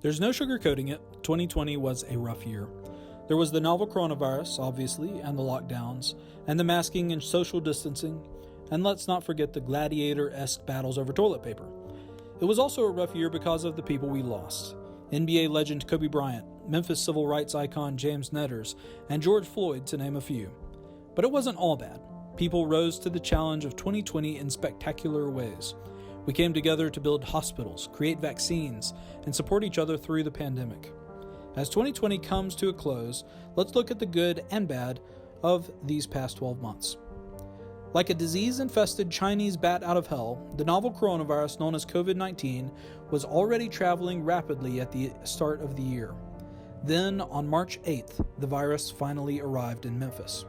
There's no sugarcoating it, 2020 was a rough year. There was the novel coronavirus, obviously, and the lockdowns, and the masking and social distancing, and let's not forget the gladiator-esque battles over toilet paper. It was also a rough year because of the people we lost. NBA legend Kobe Bryant, Memphis civil rights icon James Netters, and George Floyd, to name a few. But it wasn't all bad. People rose to the challenge of 2020 in spectacular ways. We came together to build hospitals, create vaccines, and support each other through the pandemic. As 2020 comes to a close, let's look at the good and bad of these past 12 months. Like a disease-infested Chinese bat out of hell, the novel coronavirus known as COVID-19 was already traveling rapidly at the start of the year. Then, on March 8th, the virus finally arrived in Memphis.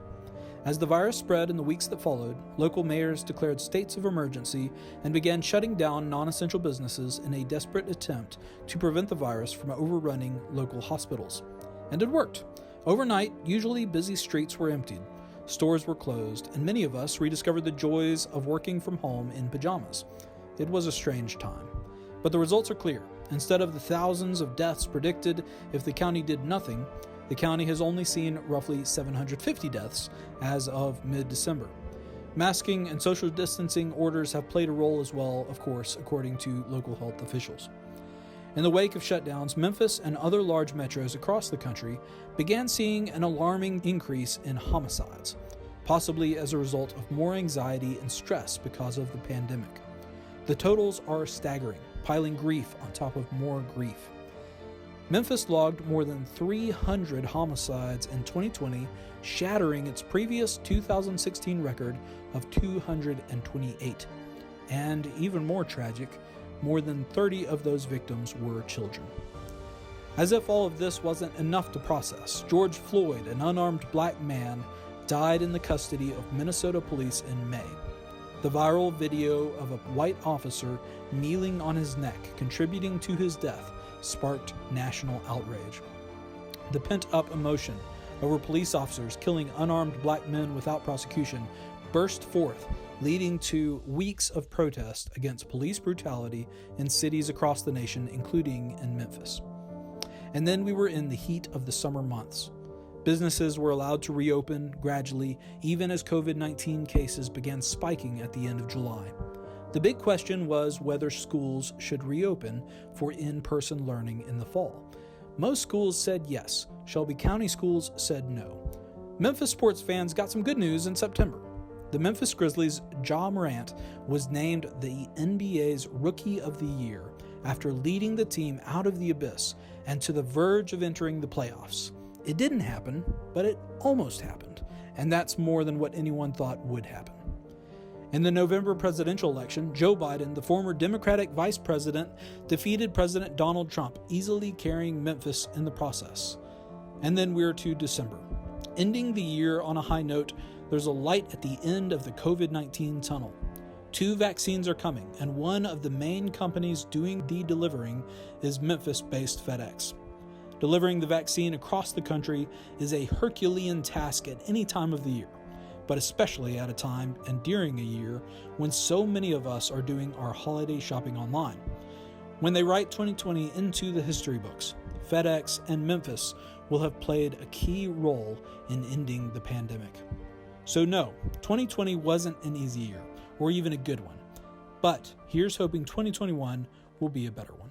As the virus spread in the weeks that followed, local mayors declared states of emergency and began shutting down non-essential businesses in a desperate attempt to prevent the virus from overrunning local hospitals. And it worked. Overnight, usually busy streets were emptied, stores were closed, and many of us rediscovered the joys of working from home in pajamas. It was a strange time. But the results are clear. Instead of the thousands of deaths predicted if the county did nothing, the county has only seen roughly 750 deaths as of mid-December. Masking and social distancing orders have played a role as well, of course, according to local health officials. In the wake of shutdowns, Memphis and other large metros across the country began seeing an alarming increase in homicides, possibly as a result of more anxiety and stress because of the pandemic. The totals are staggering, piling grief on top of more grief. Memphis logged more than 300 homicides in 2020, shattering its previous 2016 record of 228. And even more tragic, more than 30 of those victims were children. As if all of this wasn't enough to process, George Floyd, an unarmed black man, died in the custody of Minnesota police in May. The viral video of a white officer kneeling on his neck, contributing to his death, sparked national outrage. The pent-up emotion over police officers killing unarmed black men without prosecution burst forth, leading to weeks of protest against police brutality in cities across the nation, including in Memphis. And then we were in the heat of the summer months. Businesses were allowed to reopen gradually, even as COVID-19 cases began spiking at the end of July. The big question was whether schools should reopen for in-person learning in the fall. Most schools said yes. Shelby County schools said no. Memphis sports fans got some good news in September. The Memphis Grizzlies' Ja Morant was named the NBA's Rookie of the Year after leading the team out of the abyss and to the verge of entering the playoffs. It didn't happen, but it almost happened, and that's more than what anyone thought would happen. In the November presidential election, Joe Biden, the former Democratic vice president, defeated President Donald Trump, easily carrying Memphis in the process. And then we're to December. Ending the year on a high note, there's a light at the end of the COVID-19 tunnel. 2 vaccines are coming, and one of the main companies doing the delivering is Memphis-based FedEx. Delivering the vaccine across the country is a Herculean task at any time of the year, but especially at a time and during a year when so many of us are doing our holiday shopping online. When they write 2020 into the history books, FedEx and Memphis will have played a key role in ending the pandemic. So no, 2020 wasn't an easy year, or even a good one. But here's hoping 2021 will be a better one.